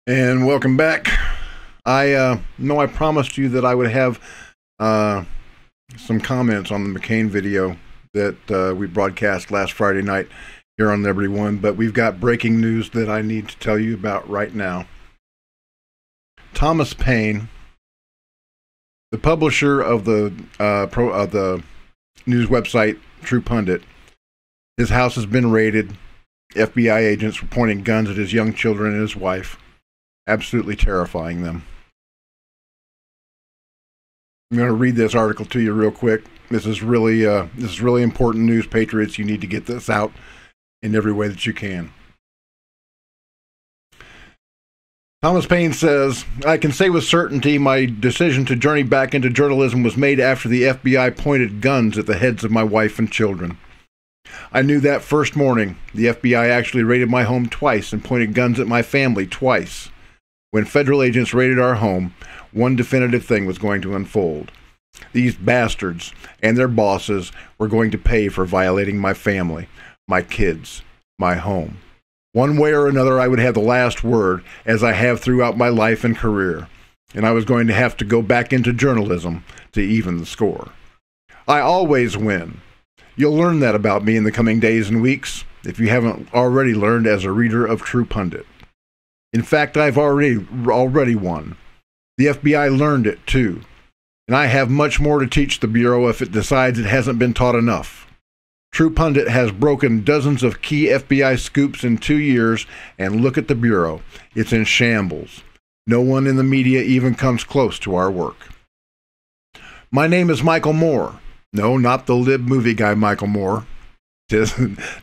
And welcome back. I know I promised you that I would have some comments on the McCain video that we broadcast last Friday night here on Liberty One, but we've got breaking news that I need to tell you about right now. Thomas Paine, the publisher of the news website TruPundit, his house has been raided. FBI agents were pointing guns at his young children and his wife, absolutely terrifying them. I'm going to read this article to you real quick. This is really important news, patriots. You need to get this out in every way that you can. Thomas Paine says, I can say with certainty my decision to journey back into journalism was made after the FBI pointed guns at the heads of my wife and children. I knew that first morning. The FBI actually raided my home twice and pointed guns at my family twice. When federal agents raided our home, one definitive thing was going to unfold. These bastards and their bosses were going to pay for violating my family, my kids, my home. One way or another, I would have the last word, as I have throughout my life and career, and I was going to have to go back into journalism to even the score. I always win. You'll learn that about me in the coming days and weeks, if you haven't already learned as a reader of TruPundit. In fact, I've already won. The FBI learned it, too. And I have much more to teach the Bureau if it decides it hasn't been taught enough. TruPundit has broken dozens of key FBI scoops in 2 years, and look at the Bureau. It's in shambles. No one in the media even comes close to our work. My name is Michael Moore. No, not the lib movie guy Michael Moore.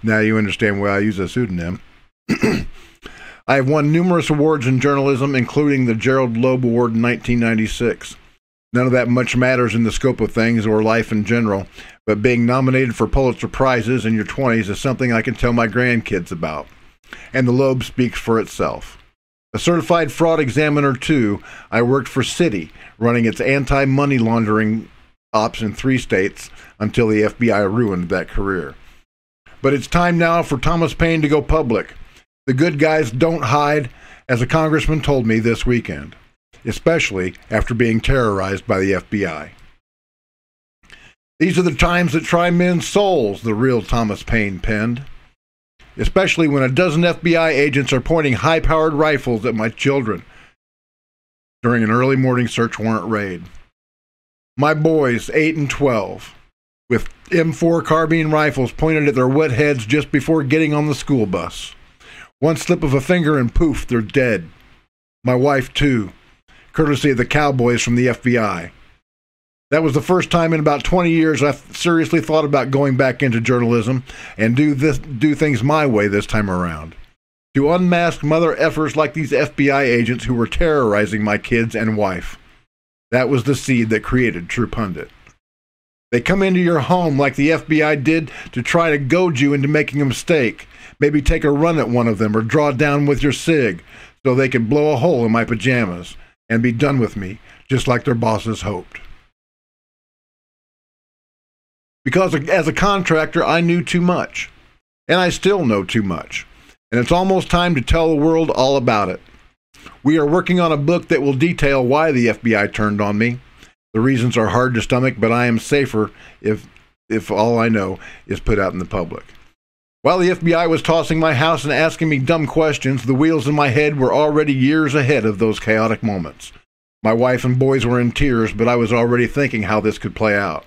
Now you understand why I use a pseudonym. I have won numerous awards in journalism, including the Gerald Loeb Award in 1996. None of that much matters in the scope of things or life in general, but being nominated for Pulitzer Prizes in your 20s is something I can tell my grandkids about. And the Loeb speaks for itself. A certified fraud examiner, too, I worked for Citi, running its anti-money laundering ops in 3 states until the FBI ruined that career. But it's time now for Thomas Paine to go public. The good guys don't hide, as a congressman told me this weekend, especially after being terrorized by the FBI. These are the times that try men's souls, the real Thomas Paine penned, especially when a dozen FBI agents are pointing high-powered rifles at my children during an early morning search warrant raid. My boys, 8 and 12, with M4 carbine rifles pointed at their wet heads just before getting on the school bus. One slip of a finger and poof, they're dead. My wife, too, courtesy of the cowboys from the FBI. That was the first time in about 20 years I seriously thought about going back into journalism and do things my way this time around. To unmask mother effers like these FBI agents who were terrorizing my kids and wife. That was the seed that created TruPundit. They come into your home like the FBI did to try to goad you into making a mistake, Maybe take a run at one of them or draw down with your cig so they could blow a hole in my pajamas and be done with me, just like their bosses hoped. Because as a contractor, I knew too much. And I still know too much. And it's almost time to tell the world all about it. We are working on a book that will detail why the FBI turned on me. The reasons are hard to stomach, but I am safer if all I know is put out in the public. While the FBI was tossing my house and asking me dumb questions, the wheels in my head were already years ahead of those chaotic moments. My wife and boys were in tears, but I was already thinking how this could play out.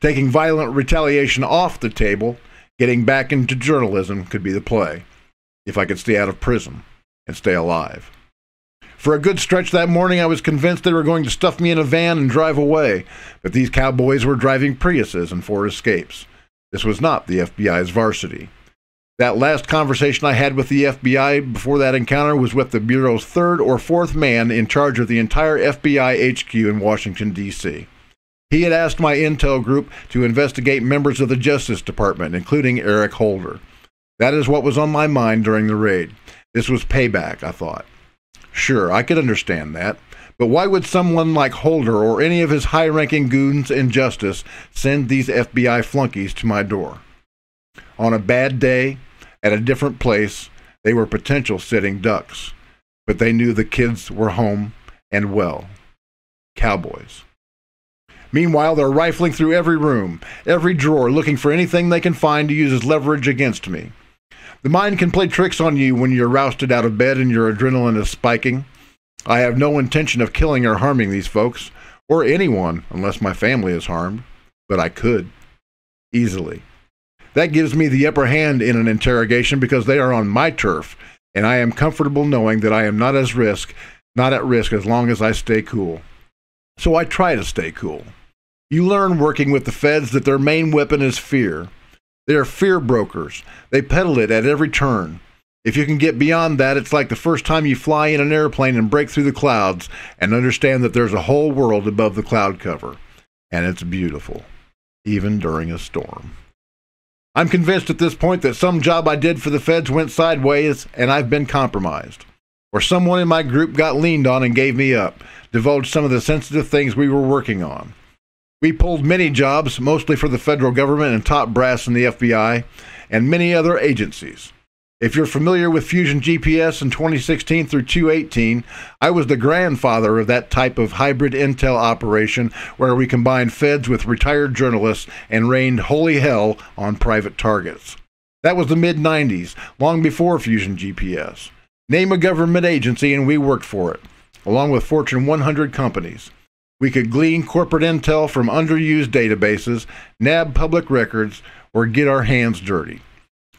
Taking violent retaliation off the table, getting back into journalism could be the play, if I could stay out of prison and stay alive. For a good stretch that morning, I was convinced they were going to stuff me in a van and drive away, but these cowboys were driving Priuses and Ford Escapes. This was not the FBI's varsity. That last conversation I had with the FBI before that encounter was with the Bureau's third or fourth man in charge of the entire FBI HQ in Washington, D.C. He had asked my intel group to investigate members of the Justice Department, including Eric Holder. That is what was on my mind during the raid. This was payback, I thought. Sure, I could understand that. But why would someone like Holder or any of his high-ranking goons in justice send these FBI flunkies to my door? On a bad day, at a different place, they were potential sitting ducks. But they knew the kids were home and well. Cowboys. Meanwhile, they're rifling through every room, every drawer, looking for anything they can find to use as leverage against me. The mind can play tricks on you when you're rousted out of bed and your adrenaline is spiking. I have no intention of killing or harming these folks, or anyone, unless my family is harmed. But I could. Easily. That gives me the upper hand in an interrogation because they are on my turf, and I am comfortable knowing that I am not at risk as long as I stay cool. So I try to stay cool. You learn working with the feds that their main weapon is fear. They are fear brokers. They peddle it at every turn. If you can get beyond that, it's like the first time you fly in an airplane and break through the clouds and understand that there's a whole world above the cloud cover. And it's beautiful, even during a storm. I'm convinced at this point that some job I did for the feds went sideways and I've been compromised. Or someone in my group got leaned on and gave me up, divulged some of the sensitive things we were working on. We pulled many jobs, mostly for the federal government and top brass in the FBI, and many other agencies. If you're familiar with Fusion GPS in 2016 through 2018, I was the grandfather of that type of hybrid intel operation where we combined feds with retired journalists and rained holy hell on private targets. That was the mid-90s, long before Fusion GPS. Name a government agency and we worked for it, along with Fortune 100 companies. We could glean corporate intel from underused databases, nab public records, or get our hands dirty.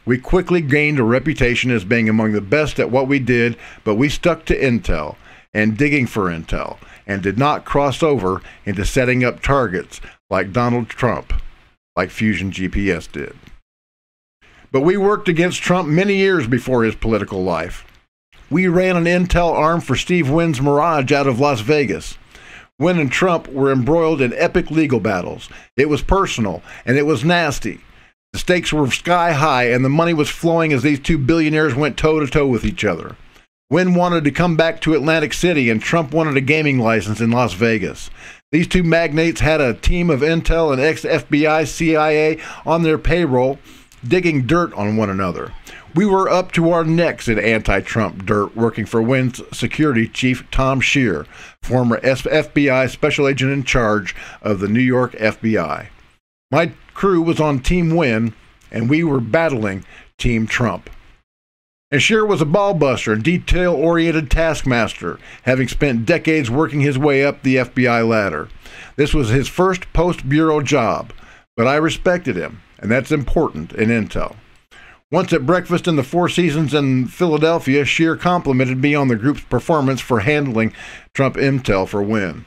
We quickly gained a reputation as being among the best at what we did, but we stuck to intel and digging for intel and did not cross over into setting up targets like Donald Trump, like Fusion GPS did. But we worked against Trump many years before his political life. We ran an intel arm for Steve Wynn's Mirage out of Las Vegas. Wynn and Trump were embroiled in epic legal battles. It was personal, and it was nasty. The stakes were sky high, and the money was flowing as these two billionaires went toe-to-toe with each other. Wynn wanted to come back to Atlantic City, and Trump wanted a gaming license in Las Vegas. These two magnates had a team of intel and ex-FBI, CIA on their payroll, digging dirt on one another. We were up to our necks in anti-Trump dirt, working for Wynn's security chief, Tom Scheer, former FBI special agent in charge of the New York FBI. My crew was on Team Wynn, and we were battling Team Trump. And Scheer was a ball-buster and detail-oriented taskmaster, having spent decades working his way up the FBI ladder. This was his first post-bureau job, but I respected him, and that's important in intel. Once at breakfast in the Four Seasons in Philadelphia, Scheer complimented me on the group's performance for handling Trump intel for Wynn.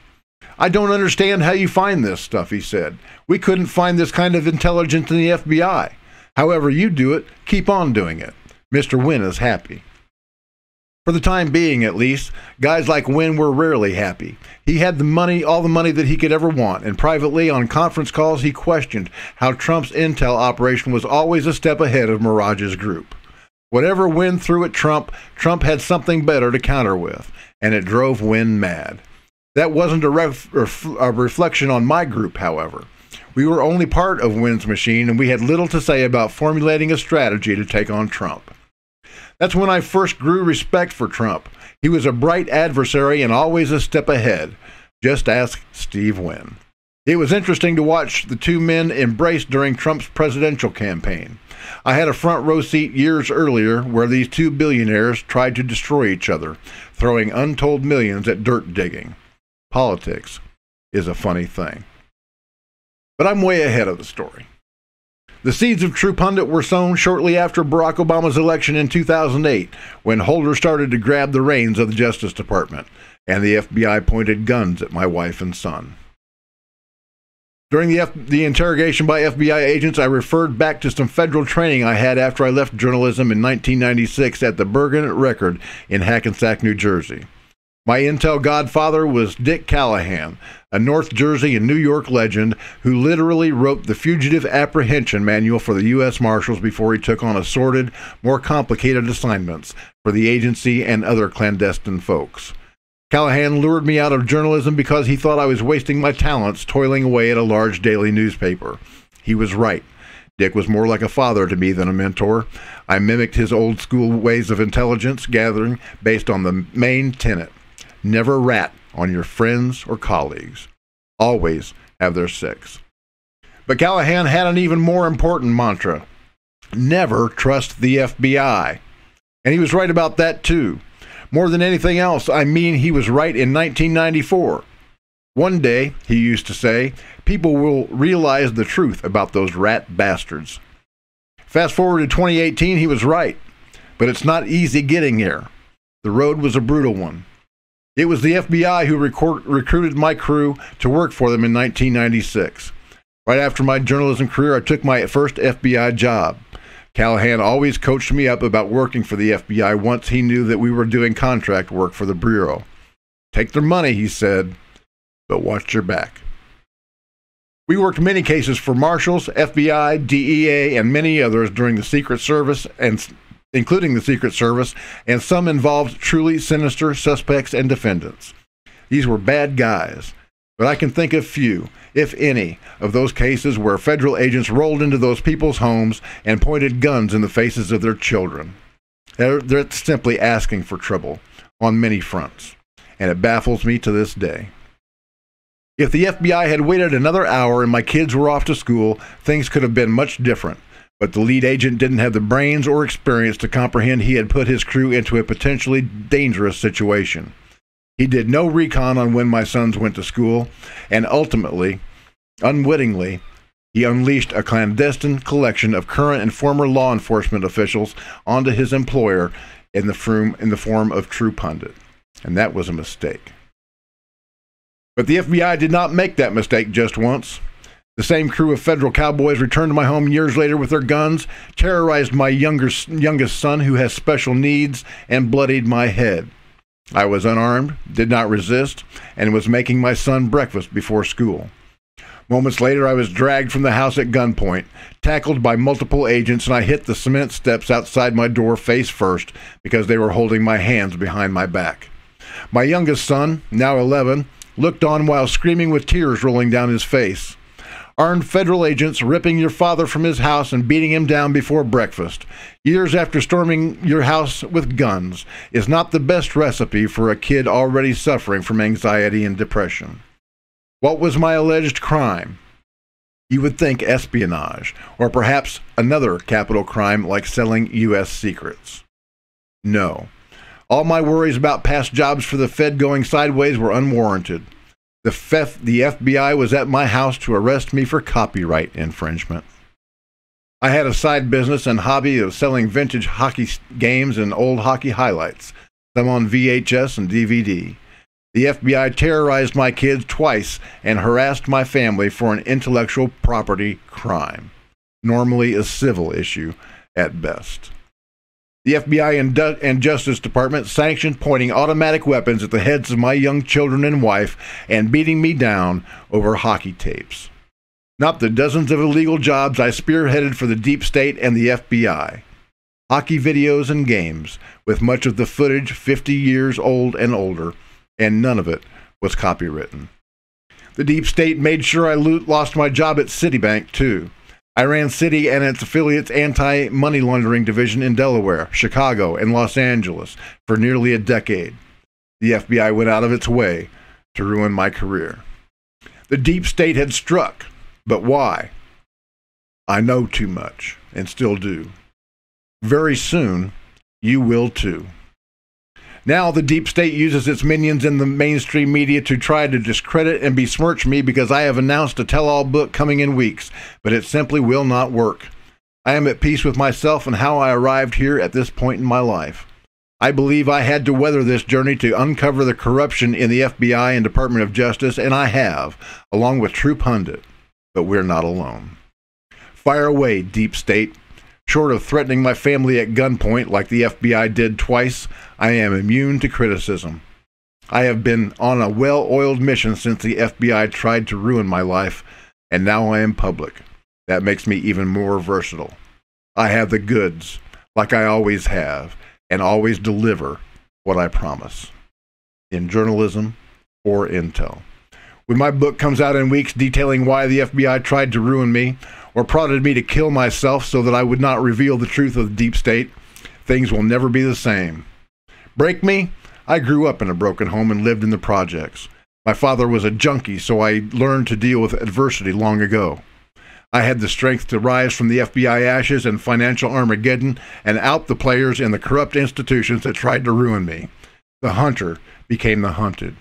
"I don't understand how you find this stuff," he said. "We couldn't find this kind of intelligence in the FBI. However you do it, keep on doing it. Mr. Wynn is happy." For the time being, at least, guys like Wynn were rarely happy. He had the money, all the money that he could ever want, and privately on conference calls he questioned how Trump's intel operation was always a step ahead of Mirage's group. Whatever Wynn threw at Trump, Trump had something better to counter with, and it drove Wynn mad. That wasn't a reflection on my group, however. We were only part of Wynn's machine, and we had little to say about formulating a strategy to take on Trump. That's when I first grew respect for Trump. He was a bright adversary and always a step ahead. Just ask Steve Wynn. It was interesting to watch the two men embrace during Trump's presidential campaign. I had a front row seat years earlier where these two billionaires tried to destroy each other, throwing untold millions at dirt digging. Politics is a funny thing. But I'm way ahead of the story. The seeds of True Pundit were sown shortly after Barack Obama's election in 2008, when Holder started to grab the reins of the Justice Department, and the FBI pointed guns at my wife and son. During the interrogation by FBI agents, I referred back to some federal training I had after I left journalism in 1996 at the Bergen Record in Hackensack, New Jersey. My intel godfather was Dick Callahan, a North Jersey and New York legend who literally wrote the Fugitive Apprehension Manual for the U.S. Marshals before he took on assorted, more complicated assignments for the agency and other clandestine folks. Callahan lured me out of journalism because he thought I was wasting my talents toiling away at a large daily newspaper. He was right. Dick was more like a father to me than a mentor. I mimicked his old school ways of intelligence gathering based on the main tenet: never rat on your friends or colleagues. Always have their six. But Callahan had an even more important mantra: never trust the FBI. And he was right about that too. More than anything else, I mean, he was right in 1994. One day, he used to say, people will realize the truth about those rat bastards. Fast forward to 2018, he was right. But it's not easy getting there. The road was a brutal one. It was the FBI who recruited my crew to work for them in 1996. Right after my journalism career, I took my first FBI job. Callahan always coached me up about working for the FBI once he knew that we were doing contract work for the Bureau. Take their money, he said, but watch your back. We worked many cases for marshals, FBI, DEA, and many others during the Secret Service, including the Secret Service, and some involved truly sinister suspects and defendants. These were bad guys, but I can think of few, if any, of those cases where federal agents rolled into those people's homes and pointed guns in the faces of their children. They're simply asking for trouble on many fronts, and it baffles me to this day. If the FBI had waited another hour and my kids were off to school, things could have been much different, but the lead agent didn't have the brains or experience to comprehend he had put his crew into a potentially dangerous situation. He did no recon on when my sons went to school, and ultimately, unwittingly, he unleashed a clandestine collection of current and former law enforcement officials onto his employer in the form of True Pundit. And that was a mistake. But the FBI did not make that mistake just once. The same crew of federal cowboys returned to my home years later with their guns, terrorized my youngest son who has special needs, and bloodied my head. I was unarmed, did not resist, and was making my son breakfast before school. Moments later, I was dragged from the house at gunpoint, tackled by multiple agents, and I hit the cement steps outside my door face first because they were holding my hands behind my back. My youngest son, now 11, looked on while screaming with tears rolling down his face. Armed federal agents ripping your father from his house and beating him down before breakfast, years after storming your house with guns, is not the best recipe for a kid already suffering from anxiety and depression. What was my alleged crime? You would think espionage, or perhaps another capital crime like selling U.S. secrets. No. All my worries about past jobs for the Fed going sideways were unwarranted. The FBI was at my house to arrest me for copyright infringement. I had a side business and hobby of selling vintage hockey games and old hockey highlights, some on VHS and DVD. The FBI terrorized my kids twice and harassed my family for an intellectual property crime, normally a civil issue at best. The FBI and Justice Department sanctioned pointing automatic weapons at the heads of my young children and wife and beating me down over hockey tapes. Not the dozens of illegal jobs I spearheaded for the deep state and the FBI. hockey videos, and games, with much of the footage 50 years old and older, and none of it was copywritten. The deep state made sure I lost my job at Citibank, too. I ran Citi and its affiliates' anti-money laundering division in Delaware, Chicago, and Los Angeles for nearly a decade. The FBI went out of its way to ruin my career. The deep state had struck, but why? I know too much, and still do. Very soon, you will too. Now the deep state uses its minions in the mainstream media to try to discredit and besmirch me because I have announced a tell-all book coming in weeks, but it simply will not work. I am at peace with myself and how I arrived here at this point in my life. I believe I had to weather this journey to uncover the corruption in the FBI and Department of Justice, and I have, along with True Pundit, but we're not alone. Fire away, deep state. Short of threatening my family at gunpoint like the FBI did twice, I am immune to criticism. I have been on a well-oiled mission since the FBI tried to ruin my life, and now I am public. That makes me even more versatile. I have the goods, like I always have, and always deliver what I promise, in journalism or intel. When my book comes out in weeks detailing why the FBI tried to ruin me, or prodded me to kill myself so that I would not reveal the truth of the deep state, things will never be the same. Break me? I grew up in a broken home and lived in the projects. My father was a junkie, so I learned to deal with adversity long ago. I had the strength to rise from the FBI ashes and financial Armageddon and out the players in the corrupt institutions that tried to ruin me. The hunter became the hunted.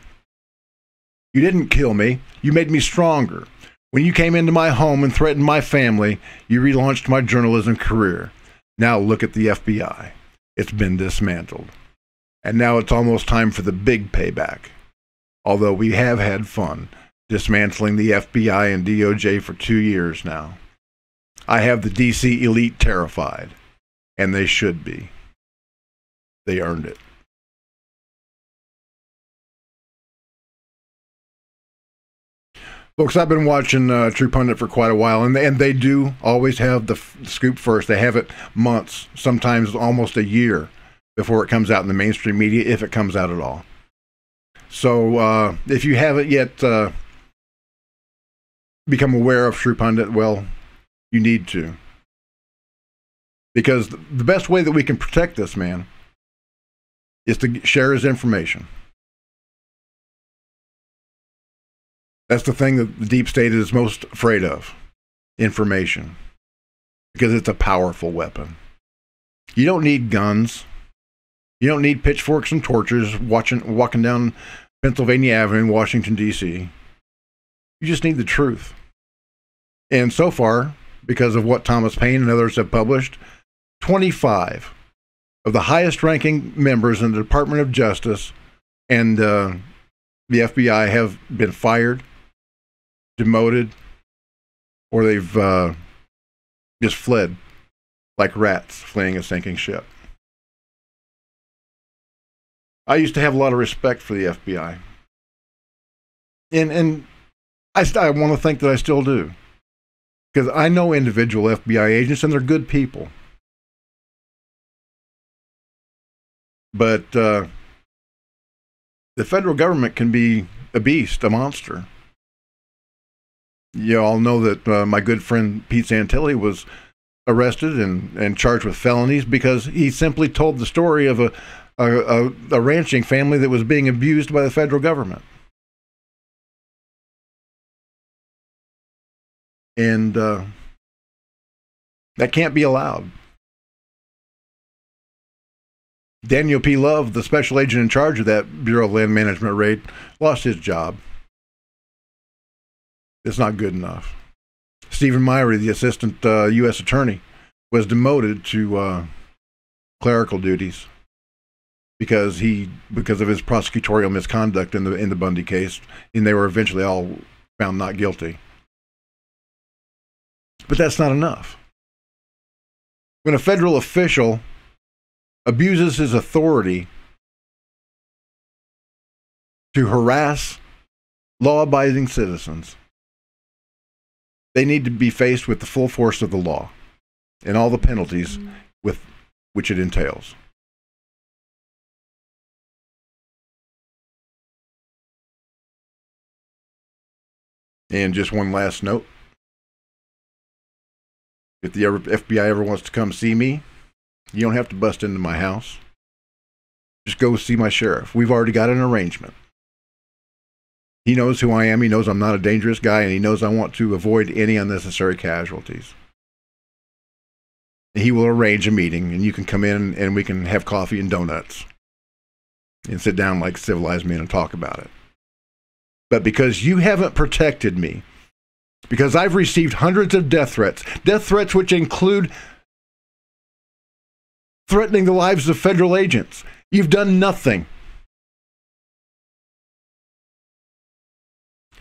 You didn't kill me. You made me stronger. When you came into my home and threatened my family, you relaunched my journalism career. Now look at the FBI. It's been dismantled. And now it's almost time for the big payback. Although we have had fun dismantling the FBI and DOJ for 2 years now. I have the DC elite terrified, and they should be. They earned it. Folks, I've been watching True Pundit for quite a while, and they do always have the scoop first. They have it months, sometimes almost a year before it comes out in the mainstream media, if it comes out at all. So if you haven't yet become aware of True Pundit, well, you need to. Because the best way that we can protect this man is to share his information. That's the thing that the deep state is most afraid of, information, because it's a powerful weapon. You don't need guns. You don't need pitchforks and torches walking down Pennsylvania Avenue in Washington, D.C. You just need the truth. And so far, because of what Thomas Paine and others have published, 25 of the highest-ranking members in the Department of Justice and the FBI have been fired, demoted, or they've just fled like rats fleeing a sinking ship. I used to have a lot of respect for the FBI. And I want to think that I still do. Because I know individual FBI agents, and they're good people. But the federal government can be a beast, a monster. You all know that my good friend Pete Santilli was arrested and charged with felonies because he simply told the story of a ranching family that was being abused by the federal government. And that can't be allowed. Daniel P. Love, the special agent in charge of that Bureau of Land Management raid, lost his job. It's not good enough. Stephen Myrie, the assistant U.S. attorney, was demoted to clerical duties because of his prosecutorial misconduct in the Bundy case, and they were eventually all found not guilty. But that's not enough. When a federal official abuses his authority to harass law-abiding citizens, they need to be faced with the full force of the law and all the penalties with which it entails. And just one last note. If the FBI ever wants to come see me, you don't have to bust into my house. Just go see my sheriff. We've already got an arrangement. He knows who I am. He knows I'm not a dangerous guy, and he knows I want to avoid any unnecessary casualties. And he will arrange a meeting, and you can come in and we can have coffee and donuts and sit down like civilized men and talk about it. But because you haven't protected me, because I've received hundreds of death threats which include threatening the lives of federal agents, you've done nothing.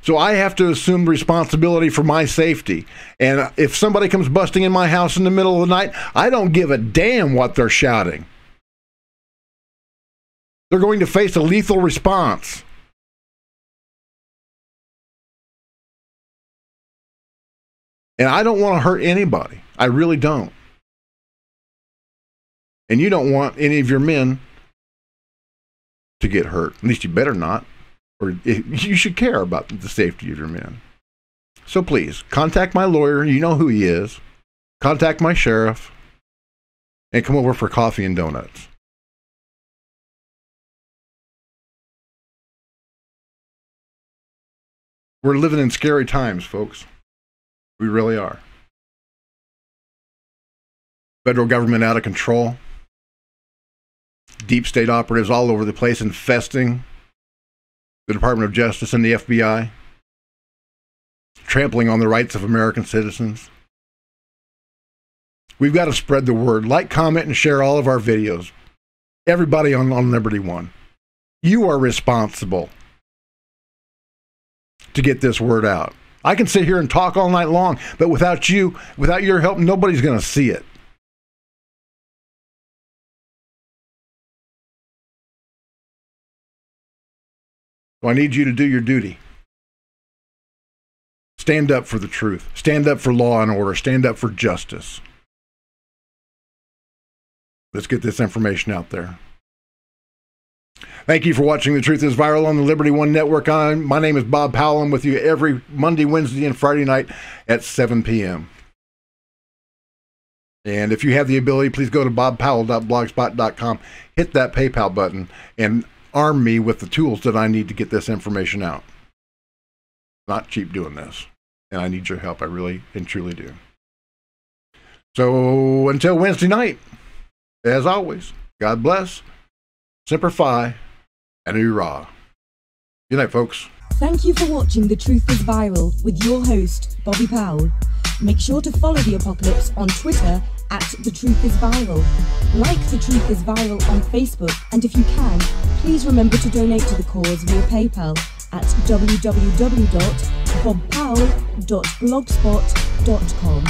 So I have to assume responsibility for my safety. And if somebody comes busting in my house in the middle of the night, I don't give a damn what they're shouting. They're going to face a lethal response. And I don't want to hurt anybody. I really don't. And you don't want any of your men to get hurt. At least you better not. Or you should care about the safety of your men. So please, contact my lawyer. You know who he is. Contact my sheriff. And come over for coffee and donuts. We're living in scary times, folks. We really are. Federal government out of control. Deep state operatives all over the place infesting the Department of Justice and the FBI. Trampling on the rights of American citizens. We've got to spread the word. Like, comment, and share all of our videos. Everybody on Liberty One. You are responsible to get this word out. I can sit here and talk all night long, but without you, without your help, nobody's going to see it. So I need you to do your duty. Stand up for the truth. Stand up for law and order. Stand up for justice. Let's get this information out there. Thank you for watching The Truth is Viral on the Liberty One Network. My name is Bob Powell. I'm with you every Monday, Wednesday, and Friday night at 7 p.m. And if you have the ability, please go to bobpowell.blogspot.com, hit that PayPal button, and arm me with the tools that I need to get this information out. Not cheap doing this. And I need your help. I really and truly do. So until Wednesday night, as always, God bless, Semper Fi, and hoorah. Good night, folks. Thank you for watching The Truth is Viral with your host, Bobby Powell. Make sure to follow The Apocalypse on Twitter at The Truth is Viral. Like The Truth is Viral on Facebook, and if you can, please remember to donate to the cause via PayPal at www.bobpowell.blogspot.com.